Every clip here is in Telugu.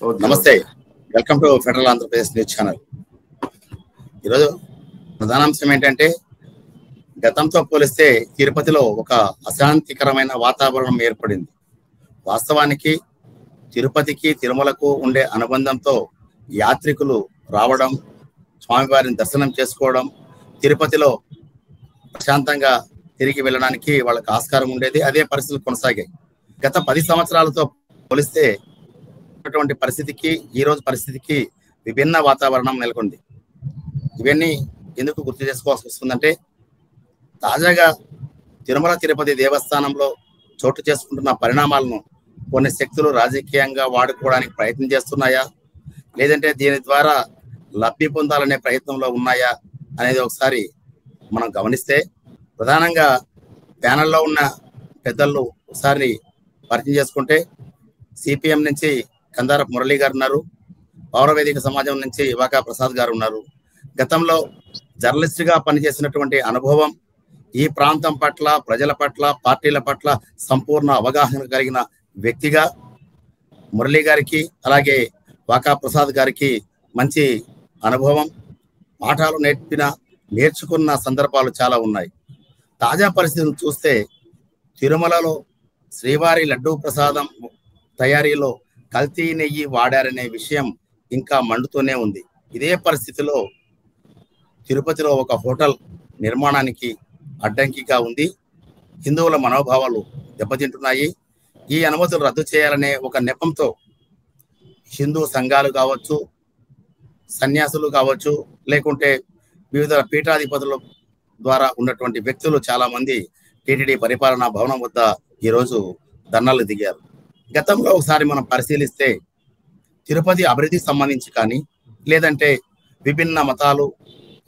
నమస్తే, welcome to federal Andhra Pradesh news channel. ఈరోజు ప్రధానాంశం ఏంటంటే, గతంతో పోలిస్తే తిరుపతిలో ఒక అశాంతికరమైన వాతావరణం ఏర్పడింది. వాస్తవానికి తిరుపతికి తిరుమలకు ఉండే అనుబంధంతో యాత్రికులు రావడం, స్వామివారిని దర్శనం చేసుకోవడం, తిరుపతిలో ప్రశాంతంగా తిరిగి వెళ్ళడానికి వాళ్ళకి ఆస్కారం ఉండేది. అదే పరిస్థితులు కొనసాగాయి. గత 10 సంవత్సరాలతో పోలిస్తే అటువంటి పరిస్థితికి ఈ రోజు పరిస్థితికి విభిన్న వాతావరణం నెలకొంది. ఇవన్నీ ఎందుకు గుర్తు చేసుకోవాల్సి వస్తుందంటే, తాజాగా తిరుమల తిరుపతి దేవస్థానంలో చోటు చేసుకుంటున్న పరిణామాలను కొన్ని శక్తులు రాజకీయంగా వాడుకోవడానికి ప్రయత్నం చేస్తున్నాయా, లేదంటే దీని ద్వారా లబ్ధి పొందాలనే ప్రయత్నంలో ఉన్నాయా అనేది ఒకసారి మనం గమనిస్తే, ప్రధానంగా ప్యానెల్లో ఉన్న పెద్దలు ఒకసారి పరిచయం చేసుకుంటే, సిపిఎం నుంచి కందారపు మురళి గారు ఉన్నారు, పౌరవేదిక సమాజం నుంచి వాకా ప్రసాద్ గారు ఉన్నారు. గతంలో జర్నలిస్ట్గా పనిచేసినటువంటి అనుభవం, ఈ ప్రాంతం పట్ల, ప్రజల పట్ల, పార్టీల పట్ల సంపూర్ణ అవగాహన కలిగిన వ్యక్తిగా మురళి గారికి, అలాగే వాకా ప్రసాద్ గారికి మంచి అనుభవం, పాఠాలు నేర్చుకున్న సందర్భాలు చాలా ఉన్నాయి. తాజా పరిస్థితులు చూస్తే తిరుమలలో శ్రీవారి లడ్డూ ప్రసాదం తయారీలో కల్తీ నెయ్యి వాడారనే విషయం ఇంకా మండుతూనే ఉంది. ఇదే పరిస్థితిలో తిరుపతిలో ఒక హోటల్ నిర్మాణానికి అడ్డంకిగా ఉంది. హిందువుల మనోభావాలు దెబ్బతింటున్నాయి. ఈ అనుమతులు రద్దు చేయాలనే ఒక నెపంతో హిందూ సంఘాలు కావచ్చు, సన్యాసులు కావచ్చు, లేకుంటే వివిధ పీఠాధిపతుల ద్వారా ఉన్నటువంటి వ్యక్తులు చాలా మంది టీటీడీ పరిపాలనా భవనం వద్ద ఈరోజు ధర్నాలు దిగారు. గతంలో ఒకసారి మనం పరిశీలిస్తే తిరుపతి అభివృద్ధికి సంబంధించి కానీ, లేదంటే విభిన్న మతాలు,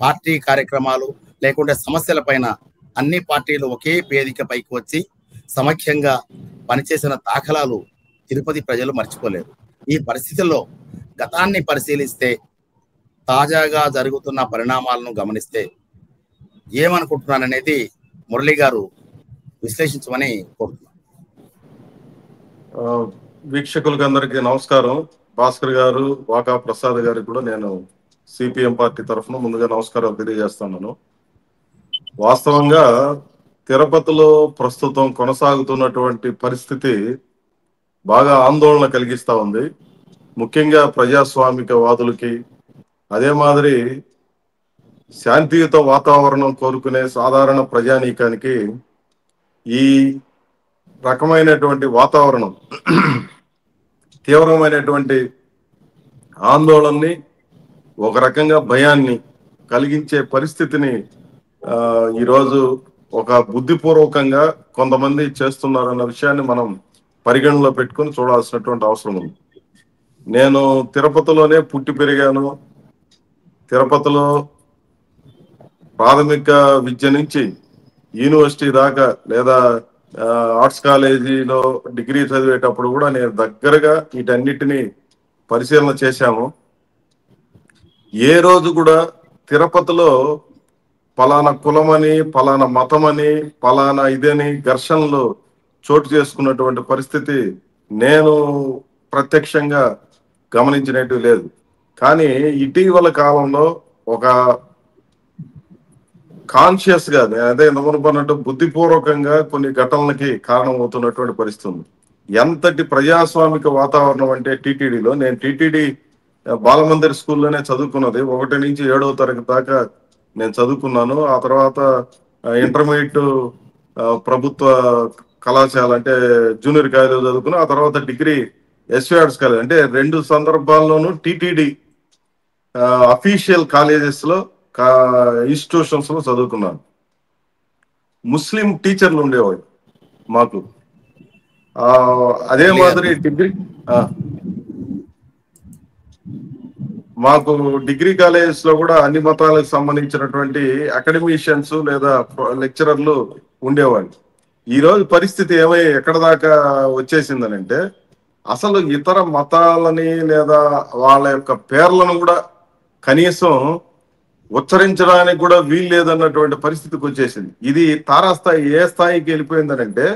పార్టీ కార్యక్రమాలు, లేకుంటే సమస్యల పైన అన్ని పార్టీలు ఒకే వేదిక పైకి వచ్చి సమైక్యంగా పనిచేసిన దాఖలాలు తిరుపతి ప్రజలు మర్చిపోలేరు. ఈ పరిస్థితుల్లో గతాన్ని పరిశీలిస్తే, తాజాగా జరుగుతున్న పరిణామాలను గమనిస్తే ఏమనుకుంటున్నాననేది మురళి గారు విశ్లేషించమని కోరుతున్నాను. వీక్షకులకు అందరికీ నమస్కారం. భాస్కర్ గారు, వాకా ప్రసాద్ గారికి కూడా నేను సిపిఎం పార్టీ తరఫున ముందుగా నమస్కారాలు తెలియజేస్తున్నాను. వాస్తవంగా తిరుపతిలో ప్రస్తుతం కొనసాగుతున్నటువంటి పరిస్థితి బాగా ఆందోళన కలిగిస్తా ఉంది. ముఖ్యంగా ప్రజాస్వామిక వాదులకి, అదే మాదిరి శాంతియుత వాతావరణం కోరుకునే సాధారణ ప్రజానీకానికి ఈ రకమైనటువంటి వాతావరణం తీవ్రమైనటువంటి ఆందోళనని, ఒక రకంగా భయాన్ని కలిగించే పరిస్థితిని ఈరోజు ఒక బుద్ధిపూర్వకంగా కొంతమంది చేస్తున్నారన్న విషయాన్ని మనం పరిగణలో పెట్టుకుని చూడాల్సినటువంటి అవసరం ఉంది. నేను తిరుపతిలోనే పుట్టి పెరిగాను. తిరుపతిలో ప్రాథమిక విద్య నుంచి యూనివర్సిటీ దాకా, లేదా ఆర్ట్స్ కాలేజీలో డిగ్రీ చదివేటప్పుడు కూడా నేను దగ్గరగా వీటన్నిటిని పరిశీలన చేశాము. ఏ రోజు కూడా తిరుపతిలో పలానా కులమని, పలానా మతమని, పలానా ఇదని ఘర్షణలు చోటు చేసుకున్నటువంటి పరిస్థితి నేను ప్రత్యక్షంగా గమనించినట్టు లేదు. కానీ ఇటీవల కాలంలో ఒక కాన్షియస్ గా, అదే నమ్మనుకున్నట్టు బుద్ధిపూర్వకంగా కొన్ని ఘటనలకి కారణమవుతున్నటువంటి పరిస్థితి ఉంది. ఎంతటి ప్రజాస్వామిక వాతావరణం అంటే టీటీడీలో, నేను టీటీడీ బాలమందిర్ స్కూల్లోనే చదువుకున్నది. 1 నుంచి 7వ తరగతి దాకా నేను చదువుకున్నాను. ఆ తర్వాత ఇంటర్మీడియట్ ప్రభుత్వ కళాశాల అంటే జూనియర్ కాలేజీలో చదువుకున్నాను. ఆ తర్వాత డిగ్రీ ఎస్వి ఆర్ట్స్ కాలేజ్, అంటే 2 సందర్భాల్లోనూ టీటీడీ అఫీషియల్ కాలేజెస్ లో, ఇన్స్టిట్యూషన్స్ లో చదువుకున్నాను. ముస్లిం టీచర్లు ఉండేవాళ్ళు మాకు. అదే మాదిరి మాకు డిగ్రీ కాలేజెస్ లో కూడా అన్ని మతాలకు సంబంధించినటువంటి అకాడమిషియన్స్ లేదా లెక్చరర్లు ఉండేవాళ్ళు. ఈ రోజు పరిస్థితి ఎక్కడ దాకా వచ్చేసిందనంటే, అసలు ఇతర మతాలని లేదా వాళ్ళ యొక్క పేర్లను కూడా కనీసం ఉచ్చరించడానికి కూడా వీలు లేదన్నటువంటి పరిస్థితికి వచ్చేసింది. ఇది తారాస్థాయి ఏ స్థాయికి వెళ్ళిపోయిందనంటే,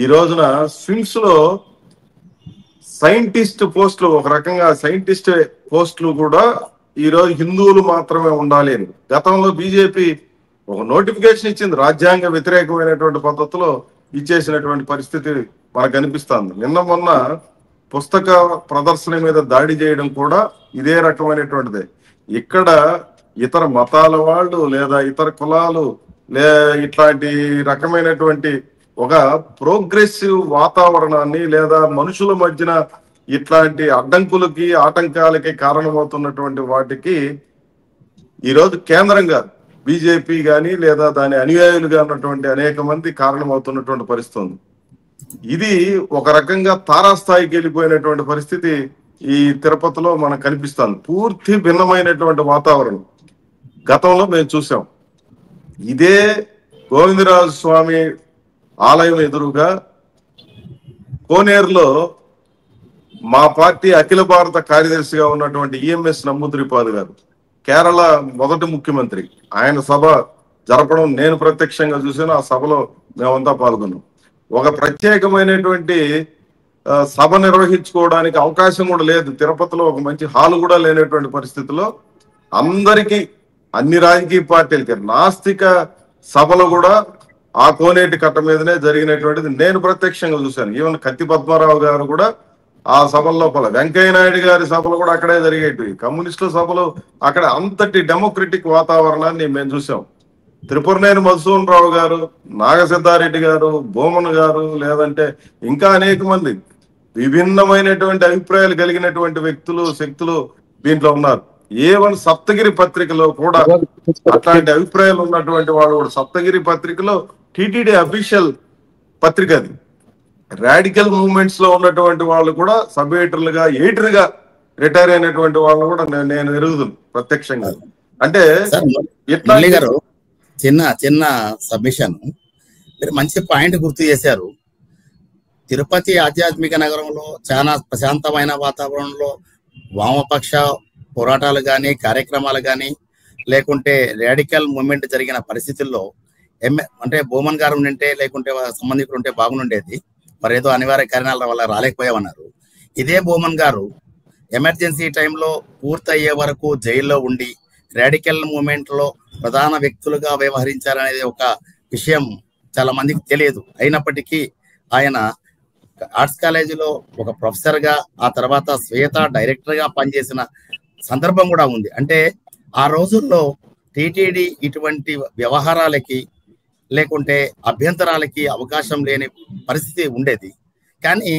ఈ రోజున స్విమ్స్ లో సైంటిస్ట్ పోస్టులు, ఒక రకంగా సైంటిస్ట్ పోస్టులు కూడా ఈరోజు హిందువులు మాత్రమే ఉండాలి అని గతంలో బీజేపీ ఒక నోటిఫికేషన్ ఇచ్చింది, రాజ్యాంగ వ్యతిరేకమైనటువంటి పద్ధతిలో ఇచ్చేసినటువంటి పరిస్థితి మనకు కనిపిస్తుంది. నిన్న మొన్న పుస్తక ప్రదర్శన మీద దాడి చేయడం కూడా ఇదే రకమైనటువంటిదే. ఇక్కడ ఇతర మతాల వాళ్ళు లేదా ఇతర కులాలు ఇట్లాంటి రకమైనటువంటి ఒక ప్రోగ్రెసివ్ వాతావరణాన్ని లేదా మనుషుల మధ్యన ఇట్లాంటి అడ్డంకులకి ఆటంకాలకి కారణమవుతున్నటువంటి వాటికి ఈరోజు కేంద్రంగా బీజేపీ కానీ లేదా దాని అనుయాయులుగా ఉన్నటువంటి అనేక మంది కారణమవుతున్నటువంటి పరిస్థితి ఉంది. ఇది ఒక రకంగా తారాస్థాయికి వెళ్ళిపోయినటువంటి పరిస్థితి ఈ తిరుపతిలో మనకు కనిపిస్తుంది. పూర్తి భిన్నమైనటువంటి వాతావరణం గతంలో మేము చూసాం. ఇదే గోవిందరాజు స్వామి ఆలయం ఎదురుగా కోనేరులో మా పార్టీ అఖిల భారత కార్యదర్శిగా ఉన్నటువంటి ఈఎంఎస్ నమ్మూద్రిపాదు గారు, కేరళ మొదటి ముఖ్యమంత్రి, ఆయన సభ జరపడం నేను ప్రత్యక్షంగా చూసాను. ఆ సభలో మేమంతా పాల్గొన్నాం. ఒక ప్రత్యేకమైనటువంటి సభ నిర్వహించుకోవడానికి అవకాశం కూడా లేదు. తిరుపతిలో ఒక మంచి హాల్ కూడా లేనటువంటి పరిస్థితిలో అందరికీ అన్ని రాజకీయ పార్టీలకి నాస్తిక సభలు కూడా ఆ కోనేటి కట్ట మీదనే జరిగినటువంటిది నేను ప్రత్యక్షంగా చూశాను. ఈవెన్ కత్తి పద్మారావు గారు కూడా ఆ సభల లోపల, వెంకయ్య నాయుడు గారి సభలు కూడా అక్కడే జరిగేటివి, కమ్యూనిస్టుల సభలు అక్కడ. అంతటి డెమోక్రటిక్ వాతావరణాన్ని మేము చూసాం. త్రిపురనేని మధుసూదన్ రావు గారు, నాగసిద్ధారెడ్డి గారు, బోమన్ గారు, లేదంటే ఇంకా అనేక మంది విభిన్నమైనటువంటి అభిప్రాయాలు కలిగినటువంటి వ్యక్తులు శక్తులు దీంట్లో ఉన్నారు. ఏవన్ సప్తగిరి పత్రికలో కూడా అట్లాంటి అభిప్రాయాలు ఉన్నటువంటి వాళ్ళు కూడా, సప్తగిరి పత్రికలో టిటిడి అఫీషియల్ పత్రిక అది, రాడికల్ మూవ్మెంట్స్ లో ఉన్నటువంటి వాళ్ళు కూడా సబ్ ఎడిటర్గా రిటైర్ అయినటువంటి వాళ్ళు కూడా నేను ఎరుగుదును ప్రత్యక్షంగా. అంటే గారు చిన్న చిన్న సబ్మిషన్, మీరు మంచి పాయింట్ గుర్తు చేశారు. తిరుపతి ఆధ్యాత్మిక నగరంలో చాలా ప్రశాంతమైన వాతావరణంలో వామపక్ష పోరాటాలు కానీ కార్యక్రమాలు కానీ లేకుంటే రాడికల్ మూవ్మెంట్ జరిగిన పరిస్థితుల్లో అంటే బోమన్ గారు ఉంటే లేకుంటే సంబంధికులు ఉంటే బాగుండేది. మరి ఏదో అనివార్య కారణాల వల్ల రాలేకపోయామన్నారు. ఇదే బోమన్ గారు ఎమర్జెన్సీ టైంలో పూర్తయ్యే వరకు జైల్లో ఉండి రాడికల్ మూవ్మెంట్ లో ప్రధాన వ్యక్తులుగా వ్యవహరించారనేది ఒక విషయం చాలా మందికి తెలియదు. అయినప్పటికీ ఆయన ఆర్ట్స్ కాలేజీలో ఒక ప్రొఫెసర్ గా, ఆ తర్వాత శ్వేత డైరెక్టర్ గా పనిచేసిన సందర్భం కూడా ఉంది. అంటే ఆ రోజుల్లో టిటిడి ఇటువంటి వ్యవహారాలకి లేకుంటే అభ్యంతరాలకి అవకాశం లేని పరిస్థితి ఉండేది. కానీ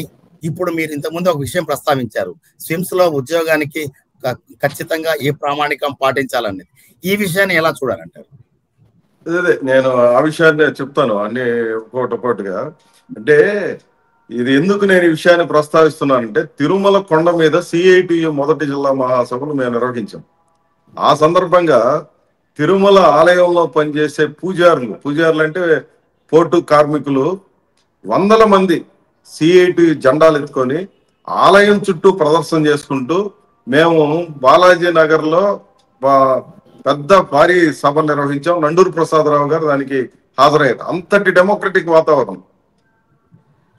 ఇప్పుడు మీరు ఇంతకుముందు ఒక విషయం ప్రస్తావించారు, స్విమ్స్ లో ఉద్యోగానికి ఖచ్చితంగా ఏ ప్రామాణికం పాటించాలనేది. ఈ విషయాన్ని ఎలా చూడాలంటారు? అదే నేను ఆ విషయాన్ని చెప్తాను అన్ని ఒక్కొక్కటిగా. అంటే ఇది ఎందుకు నేను ఈ విషయాన్ని ప్రస్తావిస్తున్నానంటే, తిరుమల కొండ మీద సిఐటియు మొదటి జిల్లా మహాసభలు మేము నిర్వహించాం. ఆ సందర్భంగా తిరుమల ఆలయంలో పనిచేసే పూజారులు అంటే పోర్టు కార్మికులు, వందల మంది సిఐటియు జెండాలు ఎత్తుకొని ఆలయం చుట్టూ ప్రదర్శన చేసుకుంటూ మేము బాలాజీ నగర్ లో పెద్ద భారీ సభ నిర్వహించాం. నండూరు ప్రసాదరావు గారు దానికి హాజరయ్యారు. అంతటి డెమోక్రటిక్ వాతావరణం.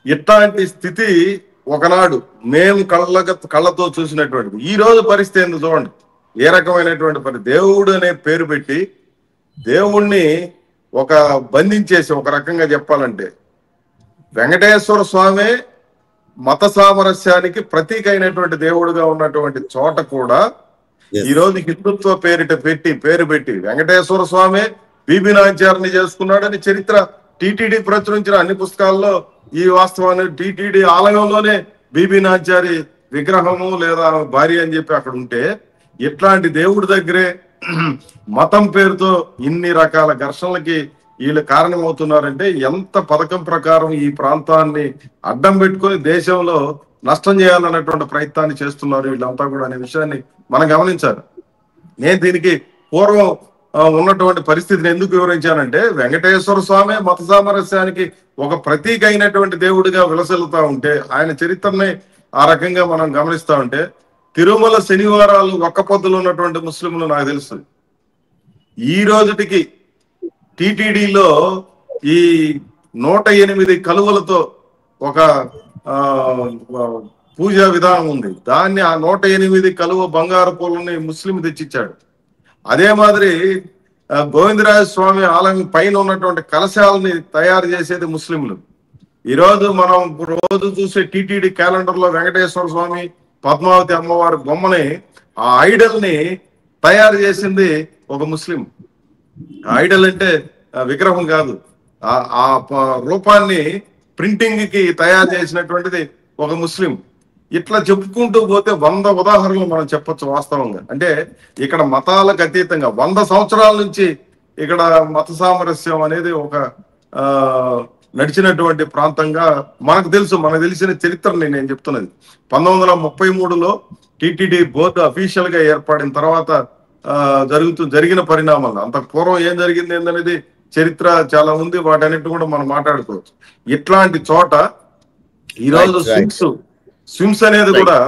ఇట్లాంటి స్థితి ఒకనాడు మేము కళ్ళతో చూసినటువంటిది. ఈ రోజు పరిస్థితి ఏందో చూడండి, ఏ రకమైనటువంటి దేవుడు అనే పేరు పెట్టి దేవుణ్ణి ఒక బంధించేసి, ఒక రకంగా చెప్పాలంటే వెంకటేశ్వర స్వామి మత సామరస్యానికి ప్రతీక అయినటువంటి దేవుడుగా ఉన్నటువంటి చోట కూడా ఈ రోజు హిందుత్వ పేరు పెట్టి వెంకటేశ్వర స్వామి బీబీ నాంచారిని చేసుకున్నాడని చరిత్ర టిటిడి ప్రచురించిన అన్ని పుస్తకాల్లో ఈ వాస్తవాన్ని, టిటిడి ఆలయంలోనే బీబీ నాంచారి విగ్రహము లేదా భార్య అని చెప్పి అక్కడ ఉంటే, ఇట్లాంటి దేవుడి దగ్గరే మతం పేరుతో ఇన్ని రకాల ఘర్షణలకి వీళ్ళు కారణమవుతున్నారంటే ఎంత పథకం ప్రకారం ఈ ప్రాంతాన్ని అడ్డం పెట్టుకొని దేశంలో నష్టం చేయాలన్నటువంటి ప్రయత్నాన్ని చేస్తున్నారు వీళ్ళంతా కూడా అనే విషయాన్ని మనం గమనించాలి. నేను దీనికి పూర్వం ఉన్నటువంటి పరిస్థితిని ఎందుకు వివరించానంటే, వెంకటేశ్వర స్వామి మత సామరస్యానికి ఒక ప్రతీక అయినటువంటి దేవుడిగా విలసిల్లుతా ఉంటే, ఆయన చరిత్రని ఆ రకంగా మనం గమనిస్తా ఉంటే, తిరుమల శనివారాలు ఒక్క పొద్దులు ఉన్నటువంటి ముస్లింలు నాకు తెలుసు ఈ రోజుటికి టిటిడిలో ఈ 108 కలువలతో ఒక పూజా విధానం ఉంది. దాన్ని ఆ 108 కలువ బంగారు పూలని ముస్లిం తెచ్చిచ్చాడు. అదే మాదిరి గోవిందరాజ స్వామి ఆలయం పైన ఉన్నటువంటి కలశాలని తయారు చేసేది ముస్లింలు. ఈరోజు మనం రోజు చూసే టీటీడీ క్యాలెండర్ లో వెంకటేశ్వర స్వామి, పద్మావతి అమ్మవారి బొమ్మని, ఆ ఐడల్ ని తయారు చేసింది ఒక ముస్లిం. ఐడల్ అంటే విగ్రహం కాదు, ఆ రూపాన్ని ప్రింటింగ్ కి తయారు చేసినటువంటిది ఒక ముస్లిం. ఇట్లా చెప్పుకుంటూ పోతే 100 ఉదాహరణలు మనం చెప్పొచ్చు. వాస్తవంగా అంటే ఇక్కడ మతాలకు అతీతంగా 100 సంవత్సరాల నుంచి ఇక్కడ మత సామరస్యం అనేది ఒక నడిచినటువంటి ప్రాంతంగా మనకు తెలుసు. మనకు తెలిసిన చరిత్రని నేను చెప్తున్నది. 1933లో టీటీడీ బోర్డు అఫీషియల్ గా ఏర్పడిన తర్వాత జరిగిన పరిణామాలు. అంతకు పూర్వం ఏం జరిగింది ఏందనేది చరిత్ర చాలా ఉంది, వాటన్నిటి కూడా మనం మాట్లాడుకోవచ్చు. ఇట్లాంటి చోట ఈరోజు స్విమ్స్ అనేది కూడా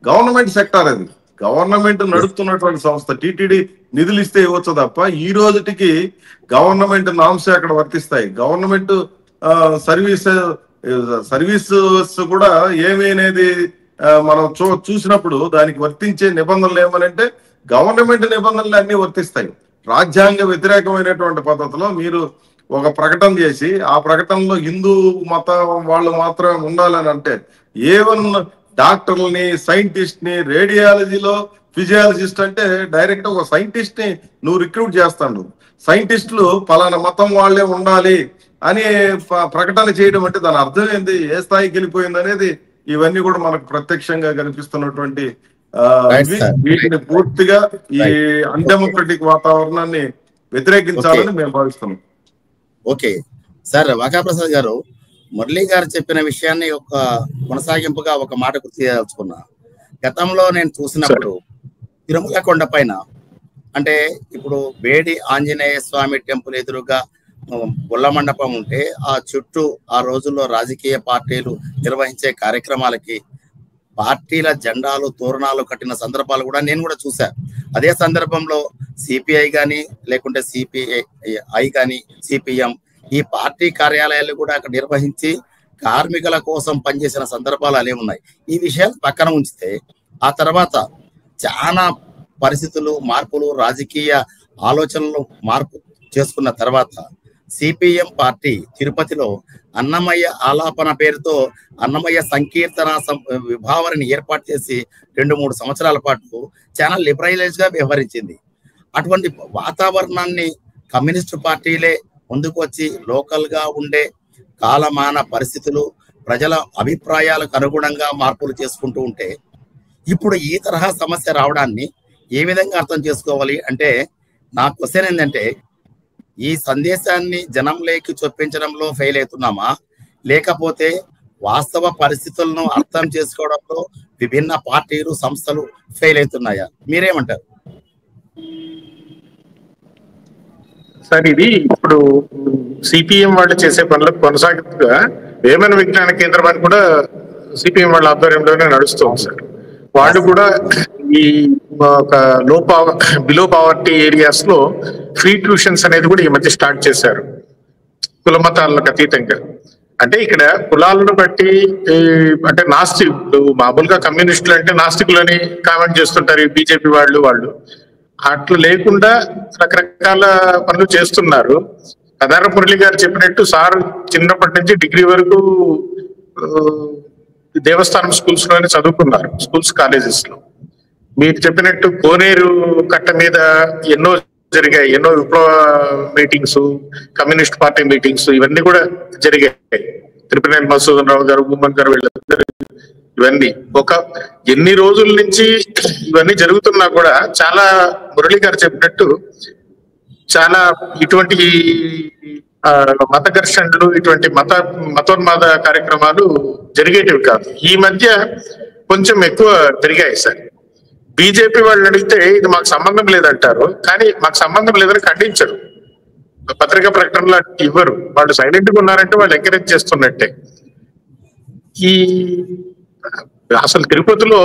గవర్నమెంట్ సెక్టార్, అది గవర్నమెంట్ నడుపుతున్నటువంటి సంస్థ. టీటీడీ నిధులు ఇస్తే ఇవ్వచ్చు తప్ప ఈ రోజుటికి గవర్నమెంట్ నామ్స్ అక్కడ వర్తిస్తాయి. గవర్నమెంట్ సర్వీసెస్ కూడా ఏమి అనేది మనం చూసినప్పుడు దానికి వర్తించే నిబంధనలు ఏమనంటే గవర్నమెంట్ నిబంధనలు అన్ని వర్తిస్తాయి. రాజ్యాంగ వ్యతిరేకమైనటువంటి పద్ధతిలో మీరు ఒక ప్రకటన చేసి ఆ ప్రకటనలో హిందూ మతం వాళ్ళు మాత్రమే ఉండాలని అంటే, ఏవన్ డాక్టర్లని, సైంటిస్ట్ ని, రేడియాలజీలో ఫిజియాలజిస్ట్ అంటే డైరెక్ట్ ఒక సైంటిస్ట్ ని నువ్వు రిక్రూట్ చేస్తాను. సైంటిస్టులు పలానా మతం వాళ్లే ఉండాలి అని ప్రకటన చేయడం అంటే దాని అర్థం ఏంది, ఏ స్థాయికి వెళ్ళిపోయింది అనేది ఇవన్నీ కూడా మనకు ప్రత్యక్షంగా కనిపిస్తున్నటువంటి వీటిని పూర్తిగా ఈ అన్డెమోక్రటిక్ వాతావరణాన్ని వ్యతిరేకించాలని మేము భావిస్తున్నాం. ఓకే సార్, వాకాప్రసాద్ గారు, మురళీ గారు చెప్పిన విషయాన్ని ఒక కొనసాగింపుగా ఒక మాట గుర్తు చేయదలుచుకున్నా. గతంలో నేను చూసినప్పుడు తిరుమల కొండ పైన, అంటే ఇప్పుడు బేడి ఆంజనేయ స్వామి టెంపుల్ ఎదురుగా గుళ్ళ మండపం ఉంటే ఆ చుట్టూ ఆ రోజుల్లో రాజకీయ పార్టీలు నిర్వహించే కార్యక్రమాలకి పార్టీల జెండాలు, తోరణాలు కట్టిన సందర్భాలు కూడా నేను కూడా చూసా. అదే సందర్భంలో సిపిఐ కానీ, లేకుంటే సిపిఐ కానీ, సిపిఎం, ఈ పార్టీ కార్యాలయాలు కూడా అక్కడ నిర్వహించి కార్మికుల కోసం పనిచేసిన సందర్భాలు అలే ఉన్నాయి. ఈ విషయాలు పక్కన ఉంచితే ఆ తర్వాత చాలా పరిస్థితులు, మార్పులు, రాజకీయ ఆలోచనలు మార్పు చేసుకున్న తర్వాత సిపిఎం పార్టీ తిరుపతిలో అన్నమయ్య ఆలాపన పేరుతో అన్నమయ్య సంకీర్తన విభావరిని ఏర్పాటు చేసి 2-3 సంవత్సరాల పాటు చాలా లిబరలైజ్ గా వ్యవహరించింది. అటువంటి వాతావరణాన్ని కమ్యూనిస్టు పార్టీలే ముందుకు వచ్చి లోకల్ గా ఉండే కాలమాన పరిస్థితులు, ప్రజల అభిప్రాయాలకు అనుగుణంగా మార్పులు చేసుకుంటూ ఉంటే ఇప్పుడు ఈ తరహా సమస్య రావడాన్ని ఏ విధంగా అర్థం చేసుకోవాలి అంటే, నా క్వశ్చన్ ఏంటంటే, ఈ సందేశాన్ని జనంలోకి చొప్పించడంలో ఫెయిల్ అవుతున్నామా, లేకపోతే వాస్తవ పరిస్థితులను అర్థం చేసుకోవడంలో విభిన్న పార్టీలు, సంస్థలు ఫెయిల్ అవుతున్నాయా? మీరేమంటారు సార్? ఇది ఇప్పుడు సిపిఎం వాళ్ళు చేసే పనులకు కొనసాగుతుగా వేమన విజ్ఞాన కేంద్రం అని కూడా సిపిఎం వాళ్ళ ఆధ్వర్యంలోనే నడుస్తుంది సార్. వాళ్ళు కూడా ఈ ఒక బిలో పావర్టీ ఏరియాస్ లో ఫ్రీ ట్యూషన్స్ అనేది కూడా ఈ మధ్య స్టార్ట్ చేశారు, కుల మతాలకు అతీతంగా. అంటే ఇక్కడ కులాలను బట్టి, అంటే నాస్తికులు, మామూలుగా కమ్యూనిస్టులు అంటే నాస్తికులని కామెంట్ చేస్తుంటారు బీజేపీ వాళ్ళు. అట్లా లేకుండా రకరకాల పనులు చేస్తున్నారు. కదార మురళి గారు చెప్పినట్టు సార్ చిన్నప్పటి నుంచి డిగ్రీ వరకు దేవస్థానం స్కూల్స్ లోనే చదువుకున్నారు, స్కూల్స్ కాలేజెస్ లో. మీరు చెప్పినట్టు కోనేరు కట్ట మీద ఎన్నో జరిగాయి, ఎన్నో విప్లవ మీటింగ్స్, కమ్యూనిస్ట్ పార్టీ మీటింగ్స్, ఇవన్నీ కూడా జరిగాయి. తిరుపతి మసూదన్ రావు గారు, భూమన్ గారు, వీళ్ళందరూ ఇవన్నీ ఎన్ని రోజుల నుంచి ఇవన్నీ జరుగుతున్నా కూడా చాలా మురళి గారు చెప్పినట్టు చాలా ఇటువంటి మత ఘర్షణలు, ఇటువంటి మతోన్మాద కార్యక్రమాలు జరిగేటివి కాదు. ఈ మధ్య కొంచెం ఎక్కువ జరిగాయి సార్. బీజేపీ వాళ్ళు అడిగితే ఇది మాకు సంబంధం లేదంటారు, కానీ మాకు సంబంధం లేదని ఖండించరు, పత్రికా ప్రకటనలు ఇవ్వరు. వాళ్ళు సైలెంట్ గా ఉన్నారంటే వాళ్ళు ఎంకరేజ్ చేస్తున్నట్టే. అసలు తిరుపతిలో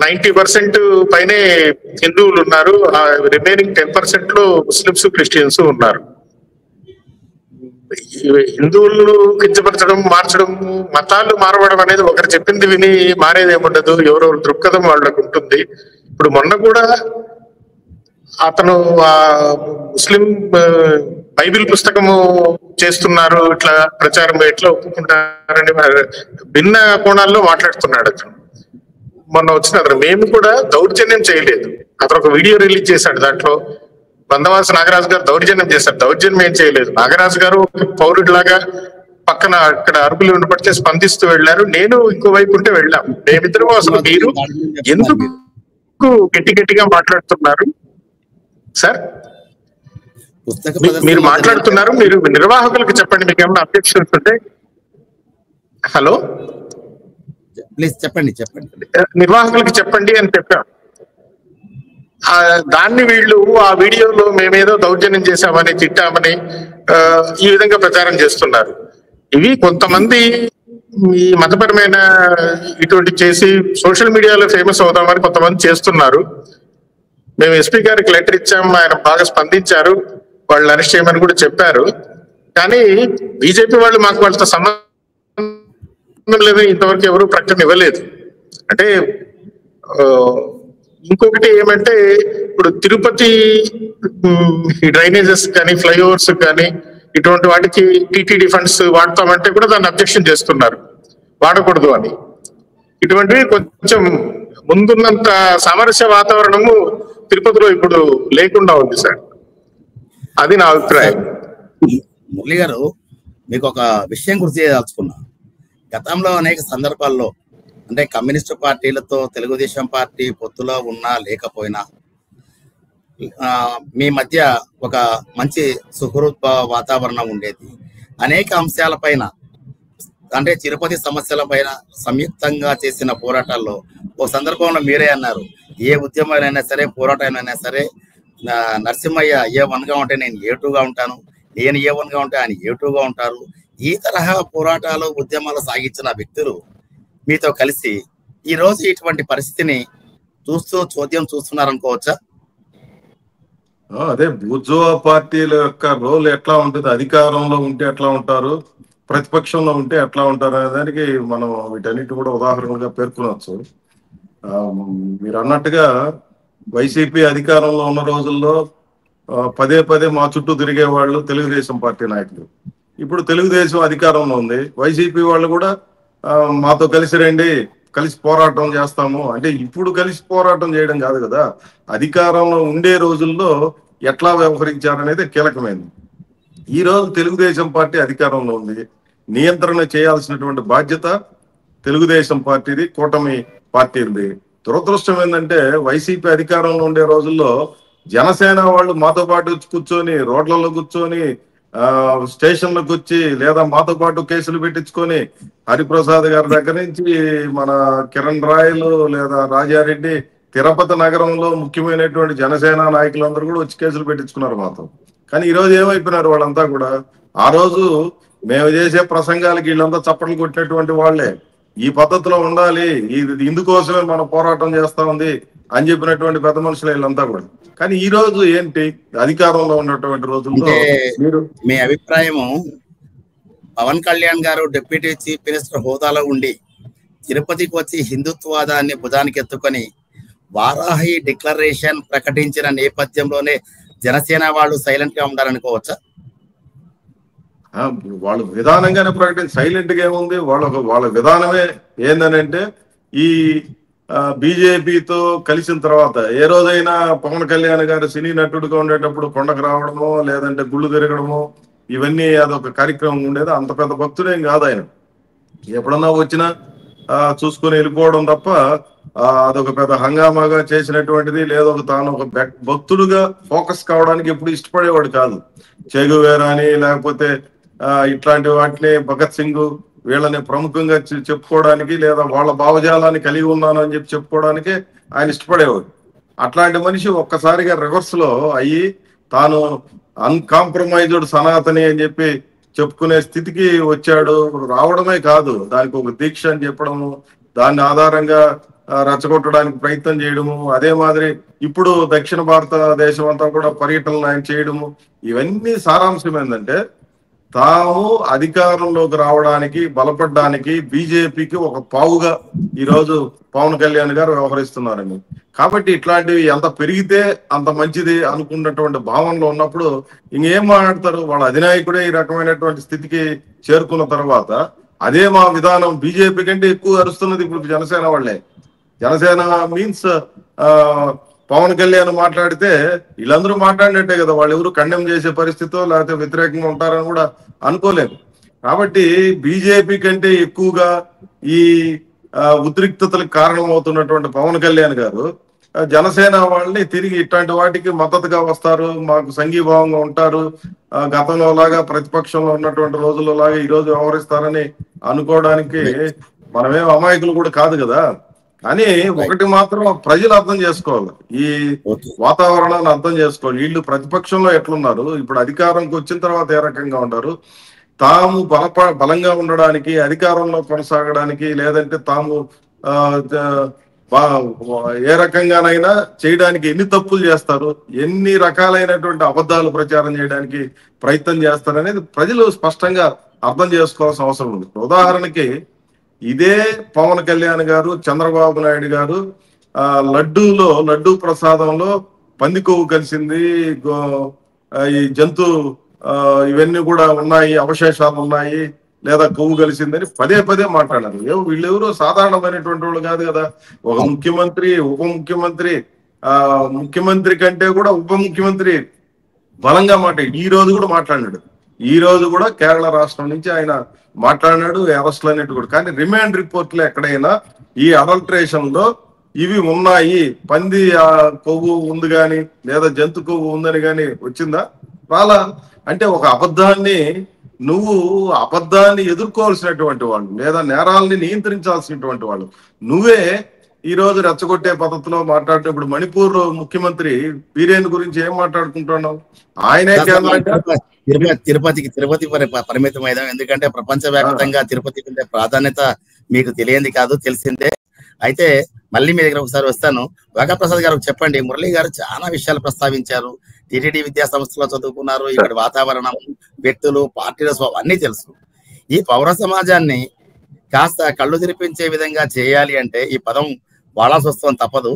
90% పైనే హిందువులు ఉన్నారు, రిమైనింగ్ 10% లో ముస్లిమ్స్, క్రిస్టియన్స్ ఉన్నారు. హిందువులను కించపరచడం, మార్చడం, మతాలు మారవడం అనేది ఒకరు చెప్పింది విని మారేది ఏముండదు. ఎవరెవరు దృక్పథం వాళ్ళకు ఉంటుంది. ఇప్పుడు మొన్న కూడా అతను ఆ ముస్లిం బైబిల్ పుస్తకము చేస్తున్నారు, ఇట్లా ప్రచారం ఎట్లా ఒప్పుకుంటారని భిన్న కోణాల్లో మాట్లాడుతున్నాడు అతను. మొన్న వచ్చిన అతను మేము కూడా దౌర్జన్యం చేయలేదు. అతను ఒక వీడియో రిలీజ్ చేశాడు, దాంట్లో బందవాసి నాగరాజు గారు దౌర్జన్యం చేశారు. దౌర్జన్యం ఏం చేయలేదు. నాగరాజు గారు ఒక పౌరుడిలాగా పక్కన అక్కడ అరుపులు వినపడితే స్పందిస్తూ వెళ్ళారు. నేను ఇంకో వైపు ఉంటే వెళ్ళాం. మేమిద్దరం అసలు మీరు ఎందుకు గట్టి గట్టిగా మాట్లాడుతున్నారు సార్? మీరు మాట్లాడుతున్నారు, మీరు నిర్వాహకులకు చెప్పండి, మీకు ఏమైనా అబ్జెక్షన్స్ ఉంటే. హలో ప్లీజ్ చెప్పండి. నిర్వాహకులకి చెప్పండి అని చెప్పాం. దాన్ని వీళ్ళు ఆ వీడియోలో మేమేదో దౌర్జన్యం చేశామని, తిట్టామని ఈ విధంగా ప్రచారం చేస్తున్నారు. ఇవి కొంతమంది ఈ మతపరమైన ఇటువంటి చేసి సోషల్ మీడియాలో ఫేమస్ అవుదామని కొంతమంది చేస్తున్నారు. మేము ఎస్పీ గారికి లెటర్ ఇచ్చాము, ఆయన బాగా స్పందించారు, వాళ్ళు అరెస్ట్ చేయమని కూడా చెప్పారు. కానీ బీజేపీ వాళ్ళు మాకు వాళ్ళతో సంబంధం లేదు, ఇంతవరకు ఎవరు ప్రకటన ఇవ్వలేదు. అంటే ఇంకొకటి ఏమంటే, ఇప్పుడు తిరుపతి డ్రైనేజెస్ కానీ ఫ్లైఓవర్స్ కానీ ఇటువంటి వాటికి టీటీడీ ఫండ్స్ వాడతామంటే కూడా దాన్ని అబ్జెక్షన్ చేస్తున్నారు, వాడకూడదు అని. ఇటువంటివి కొంచెం ముందున్నంత సామరస్య వాతావరణము తిరుపతిలో ఇప్పుడు లేకుండా ఉంది సార్. అది నా అభిప్రాయం. మురళి గారు, మీకు ఒక విషయం గుర్తు చేయదలుచుకున్నా. గతంలో అనేక సందర్భాల్లో అంటే కమ్యూనిస్టు పార్టీలతో తెలుగుదేశం పార్టీ పొత్తులో ఉన్నా లేకపోయినా మీ మధ్య ఒక మంచి సుహృద్ వాతావరణం ఉండేది. అనేక అంశాలపైన అంటే తిరుపతి సమస్యల పైన సంయుక్తంగా చేసిన పోరాటాల్లో ఓ సందర్భంలో మీరే అన్నారు, ఏ ఉద్యమాలైనా సరే, పోరాటమైనా సరే, నరసింహయ్య A1 గా ఉంటే నేను A2 గా ఉంటాను, నేను A1 గా ఉంటే ఆయన A2 గా ఉంటారు. ఈ తరహా పోరాటాలు, ఉద్యమాలు సాగించిన వ్యక్తులు మీతో కలిసి ఈ రోజు ఇటువంటి పరిస్థితిని చోద్యం చూస్తున్నారనుకోవచ్చా? అదే బూర్జువా పార్టీల యొక్క రోల్ ఎట్లా ఉంటుంది, అధికారంలో ఉంటే ఎట్లా ఉంటారు, ప్రతిపక్షంలో ఉంటే ఎట్లా ఉంటారు అనే దానికి మనం వీటన్నిటి కూడా ఉదాహరణగా పేర్కొనవచ్చు. మీరు అన్నట్టుగా వైసీపీ అధికారంలో ఉన్న రోజుల్లో పదే పదే మా చుట్టూ తిరిగే వాళ్ళు తెలుగుదేశం పార్టీ నాయకులు. ఇప్పుడు తెలుగుదేశం అధికారంలో ఉంది, వైసీపీ వాళ్ళు కూడా మాతో కలిసి రండి, కలిసి పోరాటం చేస్తాము అంటే. ఇప్పుడు కలిసి పోరాటం చేయడం కాదు కదా, అధికారంలో ఉండే రోజుల్లో ఎట్లా వ్యవహరించారనేది కీలకమైనది. ఈ రోజు తెలుగుదేశం పార్టీ అధికారంలో ఉంది, నియంత్రణ చేయాల్సినటువంటి బాధ్యత తెలుగుదేశం పార్టీది, కూటమి పార్టీది. దురదృష్టం ఏంటంటే వైసీపీ అధికారంలో ఉండే రోజుల్లో జనసేన వాళ్ళు మాతో పాటు కూర్చొని రోడ్లలో కూర్చొని స్టేషన్లకు వచ్చి లేదా మాతో పాటు కేసులు పెట్టించుకొని హరిప్రసాద్ గారి దగ్గర నుంచి మన కిరణ్ రాయలు లేదా రాజారెడ్డి, తిరుపతి నగరంలో ముఖ్యమైనటువంటి జనసేన నాయకులందరూ కూడా వచ్చి కేసులు పెట్టించుకున్నారు మాతో. కానీ ఈ రోజు ఏమైపోయినారు వాళ్ళంతా కూడా, ఆ రోజు మేము చేసే ప్రసంగాలకి వీళ్ళంతా చప్పట్లు కొట్టినటువంటి వాళ్లే, ఈ పద్ధతిలో ఉండాలి, ఇందుకోసమే మనం పోరాటం చేస్తా ఉంది అని చెప్పినటువంటి పెద్ద మనుషులు వీళ్ళంతా కూడా. కానీ ఈ రోజు ఏంటి, అధికారంలో ఉన్నటువంటి రోజుల్లో మీ అభిప్రాయము, పవన్ కళ్యాణ్ గారు డిప్యూటీ చీఫ్ మినిస్టర్ హోదాలో ఉండి తిరుపతికి వచ్చి హిందుత్వవాదాన్ని భుజానికి ఎత్తుకొని వారాహి డిక్లరేషన్ ప్రకటించిన నేపథ్యంలోనే జనసేన వాళ్ళు సైలెంట్ గా ఉండాలనుకోవచ్చా? వాళ్ళు విధానంగానే ప్రకటించి సైలెంట్ గా ఏముంది, వాళ్ళ విధానమే ఏందనంటే, ఈ బీజేపీతో కలిసిన తర్వాత ఏ రోజైనా పవన్ కళ్యాణ్ గారు సినీ నటుడుగా ఉండేటప్పుడు కొండకు రావడమో లేదంటే గుళ్ళు తిరగడమో ఇవన్నీ అదొక కార్యక్రమం ఉండేది. అంత పెద్ద భక్తుడేం కాదు ఆయన, ఎప్పుడన్నా వచ్చినా చూసుకొని వెళ్ళిపోవడం తప్ప అదొక పెద్ద హంగామాగా చేసినటువంటిది లేదా తాను ఒక భక్తుడుగా ఫోకస్ కావడానికి ఎప్పుడు ఇష్టపడేవాడు కాదు. చెగువేరాని లేకపోతే ఇట్లాంటి వాటిని భగత్ సింగ్ వీళ్ళని ప్రముఖంగా చెప్పుకోవడానికి లేదా వాళ్ళ భావజాలాన్ని కలిగి ఉన్నాను అని చెప్పి చెప్పుకోవడానికి ఆయన ఇష్టపడేవాడు. అట్లాంటి మనిషి ఒక్కసారిగా రివర్స్ లో అయ్యి తాను అన్కాంప్రమైజ్డ్ సనాతని అని చెప్పి చెప్పుకునే స్థితికి వచ్చాడు. రావడమే కాదు, దానికి ఒక దీక్ష అని చెప్పడము, దాన్ని ఆధారంగా రెచ్చగొట్టడానికి ప్రయత్నం చేయడము, అదే మాదిరి ఇప్పుడు దక్షిణ భారతదేశం అంతా కూడా పర్యటనలు ఆయన చేయడము, ఇవన్నీ సారాంశం ఏంటంటే తాము అధికారంలోకి రావడానికి బలపడడానికి బీజేపీకి ఒక పావుగా ఈరోజు పవన్ కళ్యాణ్ గారు వ్యవహరిస్తున్నారని. కాబట్టి ఇట్లాంటివి ఎంత పెరిగితే అంత మంచిది అనుకున్నటువంటి భావనలో ఉన్నప్పుడు ఇంకేం మాట్లాడతారు? వాళ్ళ అధినాయకుడే ఈ రకమైనటువంటి స్థితికి చేరుకున్న తర్వాత అదే మా విధానం, బీజేపీ కంటే ఎక్కువ అరుస్తున్నది ఇప్పుడు జనసేన వాళ్ళే. జనసేన మీన్స్ పవన్ కళ్యాణ్ మాట్లాడితే వీళ్ళందరూ మాట్లాడినట్టే కదా, వాళ్ళు ఎవరు కండెమ్ చేసే పరిస్థితితో లేకపోతే వ్యతిరేకంగా ఉంటారని కూడా అనుకోలేము. కాబట్టి బీజేపీ కంటే ఎక్కువగా ఈ ఉద్రిక్తతలకు కారణమవుతున్నటువంటి పవన్ కళ్యాణ్ గారు జనసేన వాళ్ళని తిరిగి ఇట్లాంటి వాటికి మద్దతుగా వస్తారు, మాకు సంఘీభావంగా ఉంటారు, గతంలో లాగా ప్రతిపక్షంలో ఉన్నటువంటి రోజుల్లో లాగా ఈ రోజు వ్యవహరిస్తారని అనుకోవడానికి మనమేం అమాయకులు కూడా కాదు కదా. కానీ ఒకటి మాత్రం ప్రజలు అర్థం చేసుకోవాలి, ఈ వాతావరణాన్ని అర్థం చేసుకోవాలి. వీళ్ళు ప్రతిపక్షంలో ఎట్లున్నారు, ఇప్పుడు అధికారంకి వచ్చిన తర్వాత ఏ రకంగా ఉంటారు, తాము బలంగా ఉండడానికి, అధికారంలో కొనసాగడానికి, లేదంటే తాము ఏ రకంగానైనా చేయడానికి ఎన్ని తప్పులు చేస్తారు, ఎన్ని రకాలైనటువంటి అబద్ధాలు ప్రచారం చేయడానికి ప్రయత్నం చేస్తారనేది ప్రజలు స్పష్టంగా అర్థం చేసుకోవాల్సిన అవసరం ఉంది. ఉదాహరణకి ఇదే పవన్ కళ్యాణ్ గారు, చంద్రబాబు నాయుడు గారు లడ్డూ ప్రసాదంలో పంది కొవ్వు కలిసింది, ఈ జంతు ఇవన్నీ కూడా ఉన్నాయి, అవశేషాలు ఉన్నాయి, లేదా కొవ్వు కలిసిందని పదే పదే మాట్లాడారు. వీళ్ళెవరు సాధారణమైనటువంటి వాళ్ళు కాదు కదా. ఒక ముఖ్యమంత్రి, ఉప ముఖ్యమంత్రి, ముఖ్యమంత్రి కంటే కూడా ఉప ముఖ్యమంత్రి బలంగా ఈ రోజు కూడా మాట్లాడినాడు. ఈ రోజు కూడా కేరళ రాష్ట్రం నుంచి ఆయన మాట్లాడినాడు, అరెస్టులు అనేట్టు కూడా. కానీ రిమాండ్ రిపోర్ట్లో ఎక్కడైనా ఈ అడల్ట్రేషన్ లో ఇవి ఉన్నాయి, పంది కొవ్వు ఉంది కానీ లేదా జంతు కొవ్వు ఉందని కానీ వచ్చిందా? రాలా. అంటే ఒక అబద్ధాన్ని ఎదుర్కోవాల్సినటువంటి వాళ్ళు, లేదా నేరాలని నియంత్రించాల్సినటువంటి వాళ్ళు నువ్వే ఈ రోజు రెచ్చగొట్టే పద్ధతిలో మాట్లాడితే, ఇప్పుడు మణిపూర్ ముఖ్యమంత్రి బీరేన్ గురించి ఏం మాట్లాడుకుంటున్నావు? ఆయనే తిరుపతి పరిమితమైదాం. ఎందుకంటే ప్రపంచవ్యాప్తంగా తిరుపతికి ఉండే ప్రాధాన్యత మీకు తెలియంది కాదు, తెలిసిందే. అయితే మళ్ళీ మీ దగ్గర ఒకసారి వస్తాను. వాఘప్రసాద్ గారు చెప్పండి. మురళి గారు చాలా విషయాలు ప్రస్తావించారు. టిటిడి విద్యా సంస్థలో చదువుకున్నారు, ఇక్కడ వాతావరణం, వ్యక్తులు, పార్టీల స్వభావం అన్ని తెలుసు. ఈ పౌర సమాజాన్ని కాస్త కళ్ళు తెరిపించే విధంగా చేయాలి అంటే ఈ పదం వాడాల్సి వస్తుంది, తప్పదు.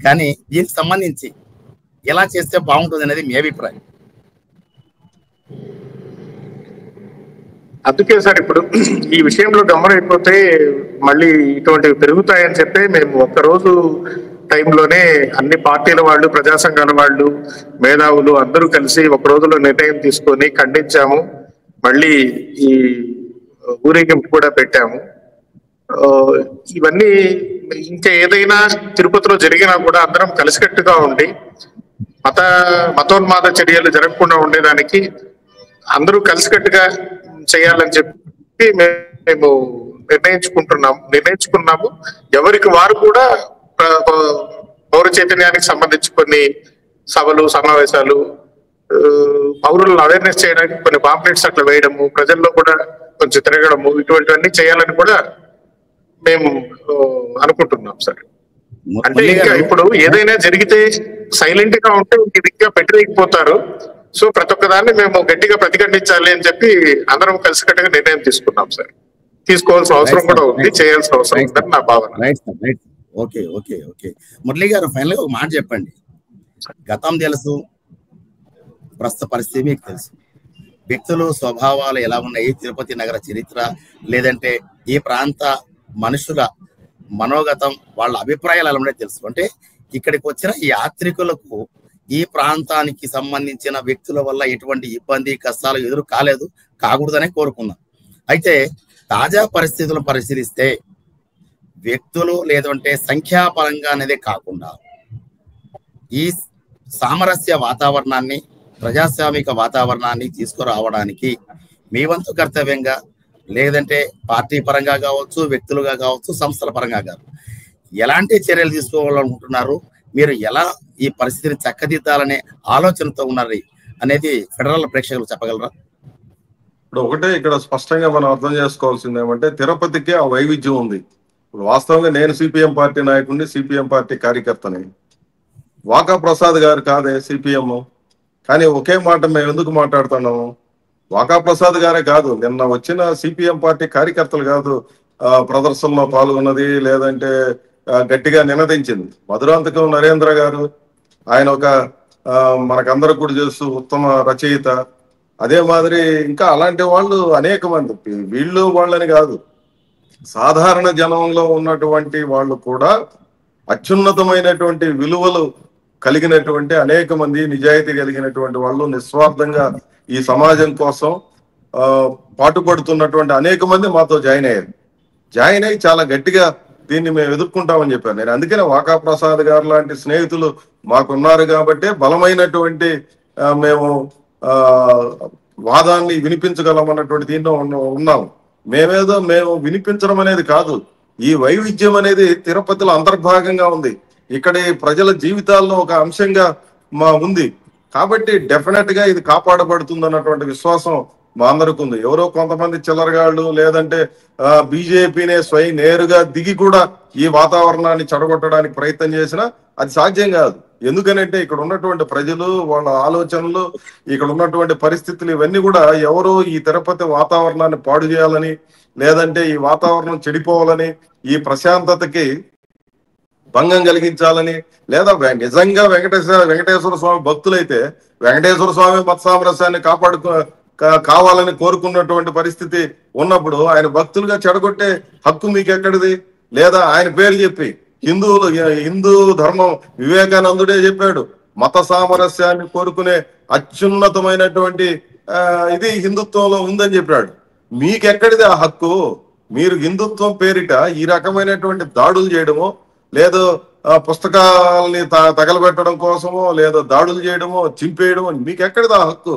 కానీ దీనికి సంబంధించి ఎలా చేస్తే బాగుంటుంది అనేది మీ అభిప్రాయం? అందుకే సార్ ఇప్పుడు ఈ విషయంలో గమనైపోతే మళ్ళీ ఇటువంటివి పెరుగుతాయని చెప్పి మేము ఒక్కరోజు టైంలోనే అన్ని పార్టీల వాళ్ళు, ప్రజా సంఘాల వాళ్ళు, మేధావులు అందరూ కలిసి ఒక రోజులో నిర్ణయం తీసుకొని ఖండించాము. మళ్ళీ ఈ ఊరేగింపు కూడా పెట్టాము. ఇవన్నీ ఇంకా ఏదైనా తిరుపతిలో జరిగినా కూడా అందరం కలిసికట్టుగా ఉండి మతోన్మాద చర్యలు జరగకుండా ఉండేదానికి అందరూ కలిసికట్టుగా చేయాలని చెప్పి మేము నిర్ణయించుకున్నాము. ఎవరికి వారు కూడా పౌర చైతన్యానికి సంబంధించి కొన్ని సభలు, సమావేశాలు, పౌరులను అవేర్నెస్ చేయడానికి కొన్ని పాంప్లెట్స్ అట్లా వేయడము, ప్రజల్లో కూడా కొంచెం తిరగడము, ఇటువంటివన్నీ చేయాలని కూడా మేము అనుకుంటున్నాం సార్. అంటే ఇంకా ఇప్పుడు ఏదైనా జరిగితే సైలెంట్ గా ఉంటే ఇంకా పెట్టలేకపోతారు. సో ప్రతి ఒక్కదాన్ని మేము గట్టిగా ప్రతిఘటించాలి అని చెప్పి అందరం కలిసికట్టుగా నిర్ణయం తీసుకున్నాం సార్. తీసుకోవాల్సిన అవసరం కూడా ఉంది, చేయాల్సిన అవసరం ఉందని నా భావన. ఓకే ఓకే ఓకే మురళి గారు, ఫైనల్ గా ఒక మాట చెప్పండి. గతం తెలుసు, ప్రస్తుత పరిస్థితి మీకు తెలుసు, వ్యక్తులు స్వభావాలు ఎలా ఉన్నాయి, తిరుపతి నగర చరిత్ర, లేదంటే ఈ ప్రాంత మనుషుల మనోగతం, వాళ్ళ అభిప్రాయాలు ఎలా ఉన్నాయో తెలుసు. అంటే ఇక్కడికి వచ్చిన యాత్రికులకు ఈ ప్రాంతానికి సంబంధించిన వ్యక్తుల వల్ల ఎటువంటి ఇబ్బంది, కష్టాలు ఎదురు కాలేదు, కాకూడదనే కోరుకుందాం. అయితే తాజా పరిస్థితులను పరిశీలిస్తే వ్యక్తులు లేదంటే సంఖ్యాపరంగా అనేదే కాకుండా ఈ సామరస్య వాతావరణాన్ని, ప్రజాస్వామిక వాతావరణాన్ని తీసుకురావడానికి మీ వంతు కర్తవ్యంగా, లేదంటే పార్టీ పరంగా కావచ్చు, వ్యక్తులుగా కావచ్చు, సంస్థల పరంగా కావచ్చు, ఎలాంటి చర్యలు తీసుకోవాలనుకుంటున్నారు? మీరు ఎలా ఈ పరిస్థితిని చక్కదిద్దాలనే ఆలోచనతో ఉన్నారు అనేది ఫెడరల్ ప్రేక్షకులు చెప్పగలరా? ఇప్పుడు ఒకటే ఇక్కడ స్పష్టంగా మనం అర్థం చేసుకోవాల్సింది ఏమంటే, తిరుపతికి ఆ వైవిధ్యం ఉంది. ఇప్పుడు వాస్తవంగా నేను సిపిఎం పార్టీ నాయకుడిని, సిపిఎం పార్టీ కార్యకర్తని. వాకా ప్రసాద్ గారు కాదే సిపిఎం. కానీ ఒకే మాట మేము ఎందుకు మాట్లాడుతున్నాము? వాకా ప్రసాద్ గారే కాదు, నిన్న వచ్చిన సిపిఎం పార్టీ కార్యకర్తలు కాదు ప్రదర్శనలో పాల్గొన్నది, లేదంటే గట్టిగా నినదించింది. మధురాంతకం నరేంద్ర గారు, ఆయన ఒక మనకందరూ కూడా చేస్తూ ఉత్తమ రచయిత. అదే మాదిరి ఇంకా అలాంటి వాళ్ళు అనేక మంది, వీళ్ళు వాళ్ళని కాదు, సాధారణ జనంలో ఉన్నటువంటి వాళ్ళు కూడా అత్యున్నతమైనటువంటి విలువలు కలిగినటువంటి అనేక మంది, నిజాయితీ కలిగినటువంటి వాళ్ళు, నిస్వార్థంగా ఈ సమాజం కోసం పాటుపడుతున్నటువంటి అనేక మంది మాతో జాయిన్ అయ్యి చాలా గట్టిగా దీన్ని మేము ఎదుర్కొంటామని చెప్పాను నేను. అందుకనే వాకా ప్రసాద్ గారు లాంటి స్నేహితులు మాకున్నారు కాబట్టి బలమైనటువంటి మేము వాదాన్ని వినిపించగలం అన్నటువంటి దీంట్లో ఉన్నాము. మేము వినిపించడం అనేది కాదు, ఈ వైవిధ్యం అనేది తిరుపతిలో అంతర్భాగంగా ఉంది, ఇక్కడి ప్రజల జీవితాల్లో ఒక అంశంగా ఉంది. కాబట్టి డెఫినెట్ గా ఇది కాపాడబడుతుంది అన్నటువంటి విశ్వాసం మా అందరికి ఉంది. ఎవరో కొంతమంది చిల్లరగాళ్ళు లేదంటే బీజేపీనే స్వయం నేరుగా దిగి కూడా ఈ వాతావరణాన్ని చెడగొట్టడానికి ప్రయత్నం చేసినా అది సాధ్యం కాదు. ఎందుకనంటే ఇక్కడ ఉన్నటువంటి ప్రజలు, వాళ్ళ ఆలోచనలు, ఇక్కడ ఉన్నటువంటి పరిస్థితులు ఇవన్నీ కూడా ఎవరో ఈ తిరుపతి వాతావరణాన్ని పాడు చేయాలని, లేదంటే ఈ వాతావరణం చెడిపోవాలని, ఈ ప్రశాంతతకి భంగం కలిగించాలని, లేదా నిజంగా వెంకటేశ్వర స్వామి భక్తులైతే వెంకటేశ్వర స్వామి మత్స్యామరస్యాన్ని కావాలని కోరుకున్నటువంటి పరిస్థితి ఉన్నప్పుడు ఆయన భక్తులుగా చెడగొట్టే హక్కు మీకు ఎక్కడిది? లేదా ఆయన పేరు చెప్పి హిందూ ధర్మం వివేకానందుడే చెప్పాడు, మత సామరస్యాన్ని కోరుకునే అత్యున్నతమైనటువంటి ఇది హిందుత్వంలో ఉందని చెప్పాడు. మీకెక్కడిది ఆ హక్కు? మీరు హిందుత్వం పేరిట ఈ రకమైనటువంటి దాడులు చేయడమో, లేదో పుస్తకాలని తగలబెట్టడం కోసమో, లేదా దాడులు చేయడమో, చింపేయడమో మీకెక్కడిది ఆ హక్కు?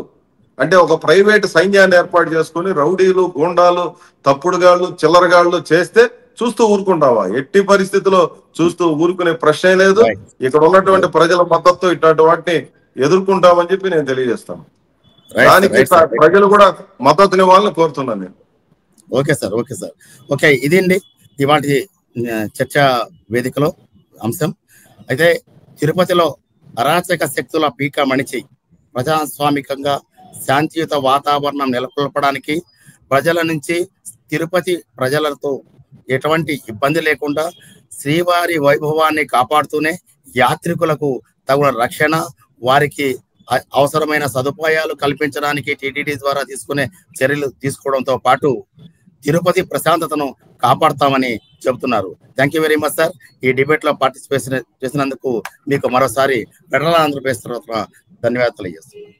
అంటే ఒక ప్రైవేట్ సైన్యాన్ని ఏర్పాటు చేసుకుని రౌడీలు, గూండాలు, తప్పుడుగాళ్ళు, చిల్లరగాళ్ళు చేస్తే చూస్తూ ఊరుకుంటావా? ఎట్టి పరిస్థితిలో చూస్తూ ఊరుకునే ప్రశ్నే లేదు. ఇక్కడ ఉన్నటువంటి ప్రజల మద్దతు ఇట్లాంటి వాటిని ఎదుర్కొంటామని చెప్పి నేను తెలియజేస్తాను. దానికి ప్రజలు కూడా మద్దతుని వాళ్ళని కోరుతున్నాను నేను. Okay sir, okay. ఇదండి ఇవాటి చర్చా వేదికలో అంశం. అయితే తిరుపతిలో అరాచక శక్తుల పీక మణిచి ప్రజాస్వామికంగా శాంతియుత వాతావరణం నెలకొల్పడానికి, ప్రజల నుంచి తిరుపతి ప్రజలతో ఎటువంటి ఇబ్బంది లేకుండా శ్రీవారి వైభవాన్ని కాపాడుతూనే యాత్రికులకు తగిన రక్షణ, వారికి అవసరమైన సదుపాయాలు కల్పించడానికి టీటీడీ ద్వారా తీసుకునే చర్యలు తీసుకోవడంతో పాటు తిరుపతి ప్రశాంతతను కాపాడుతామని చెబుతున్నారు. Thank you very much sir. ఈ డిబేట్ లో పార్టిసిపేషన్ చేసినందుకు మీకు మరోసారి ఫెడరల్ ఆంధ్రప్రదేశ్ తరఫున ధన్యవాదాలు తెలియజేస్తున్నాను.